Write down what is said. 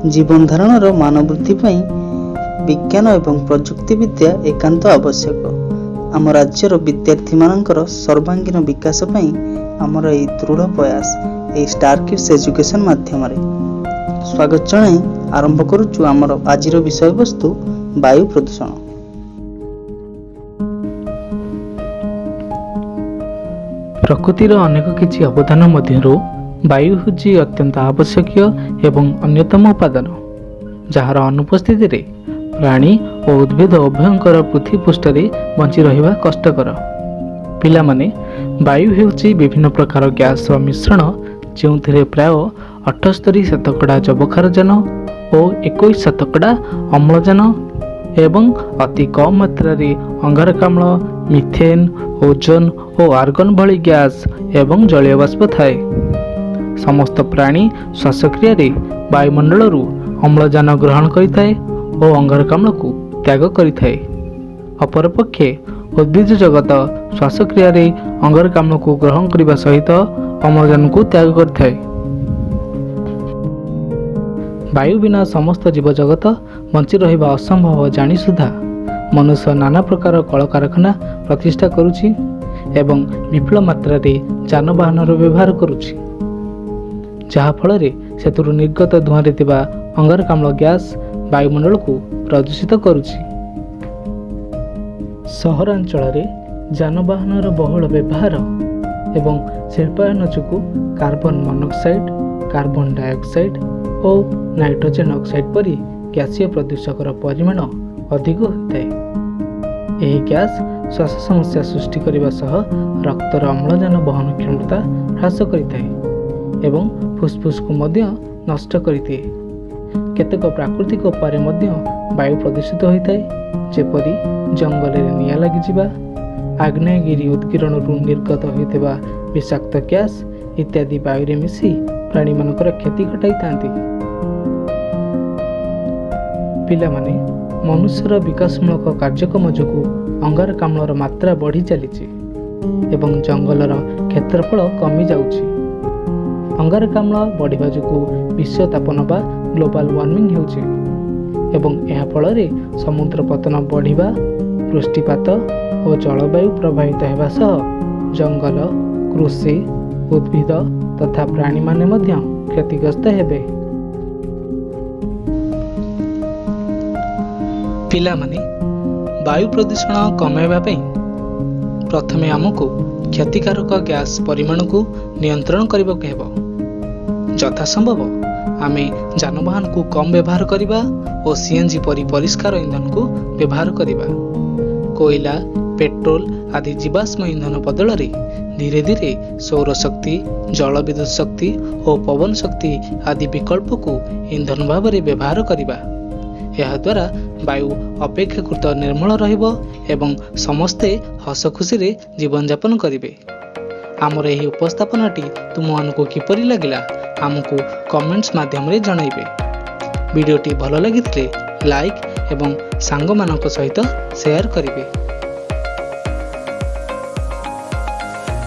जीवन धारणर मानवृत्ति पई विज्ञान एवं प्रजुक्ति विद्या एकांत आवश्यक। आम राज्यर विद्यार्थी मानकर सर्वांगीन विकास पई आमर ए दृढ़ प्रयास ए स्टार किड्स एजुकेशन माध्यम स्वागत जनाई आरंभ करुचु आमर आजिर विषय वस्तु वायु प्रदूषण। प्रकृतिर अनेक किछि अवदान मध्यरु वायु होछि अत्यंत आवश्यक एवं अन्यतम उपादान, जार अनुपस्थिति रे प्राणी और उद्भिद उभयंकर पृथ्वी पृष्ठरे बंची रहिबा कष्टकर। पिलामाने वायु हेउछि विभिन्न प्रकार गैस मिश्रण जेउथिरे प्राय 78% जबखारजान और 21% अम्लजान एवं अति कम मात्रा रे अंगारकाम्ल, मिथेन, ओजोन और आर्गन भली गैस एवं जलीय बाष्प थाए। समस्त प्राणी श्वासक्रिया रे वायुमंडल अम्लजान ग्रहण करिथाए और अंगारकाम्ल को त्याग करिथाए। अपरपक्षे उद्भिज जगत श्वासक्रिया रे अंगारकाम्ल को ग्रहण करने सहित अम्लजान को त्याग करिथाए। वायु बिना समस्त जीव जगत बंची रहिबा असंभव जानी सुधा मनुष्य नाना प्रकार कल कारखाना प्रतिष्ठा करुछि एवं विपुल मात्रा रे जानवाहन व्यवहार करुछि, जहा फल रे सेतुरु निर्गत धुआं रे थिबा अंगारकाम्ल गैस वायुमंडल को प्रदूषित करुछि। सहरांचल रे जानवाहन बहुल व्यवहार एवं Shilpayan जोगु carbon monoxide, carbon dioxide और नाइट्रोजन ऑक्साइड परी गैसीय प्रदूषकर परिमाण अधिक होता है। यह गैस श्वास समस्या सृष्टि करने सह रक्तर अम्लजान बहन क्षमता ह्रास करिଥାଏ एवं फुसफुस को मध्य नष्ट करिଥାଏ। केतेक प्राकृतिक उपाय मध्य वायु प्रदूषित होता है, जेपरी जंगल रे निया लागि जिबा, आग्नेयगिरी उद्गीरण निर्गत होइतबा विषाक्त गैस इत्यादि वायु रे मिसी प्राणी मानकर क्षति घटाई थांती। पिलामाने मनुष्यर विकासमूलक कार्यक्रम जोगु अंगारकाम्लर मात्रा बढ़ी चलीछि एवं जंगलर क्षेत्रफल कमी जाउछि। अंगारकाम्ल बढ़िबा जोगु विश्व तापन बा ग्लोबल वार्मिंग हेउछि एवं एहा फଳରେ समुद्र पतन बढ़िबा, वृष्टिपात और जलवायु प्रभावित हेबा सह जंगल, कृषि, उद्भिद तथा प्राणी माने मध्य क्षतिग्रस्त हेबे। पिलामाने वायु प्रदूषण कमाइबा पई प्रथमे आमको क्षतिकारक गैस परिमाण को नियंत्रण करबाक हेबो। यथासंभव आमे जानवाहन को कम व्यवहार करिबा और सीएनजी परी परिष्कार ईंधन को व्यवहार करिबा। कोयला, पेट्रोल आदि जीवाश्म ईंधन बदल रे धीरे धीरे सौर शक्ति, जल विद्युत शक्ति और पवन शक्ति आदि विकल्प को ईंधन भाव में व्यवहार करिबा। यह द्वारा वायु अपेक्षाकृत निर्मल रहिबो एवं समस्ते हस खुशी रे जीवन यापन करिवे। आमर एही उपस्थापनाटी तुमको किपरि लागिला आमको कमेंट्स माध्यम रे जणाइबे। वीडियोटी भल लागिथिले लाइक एवं सांग मानक सहित शेयर करिवे।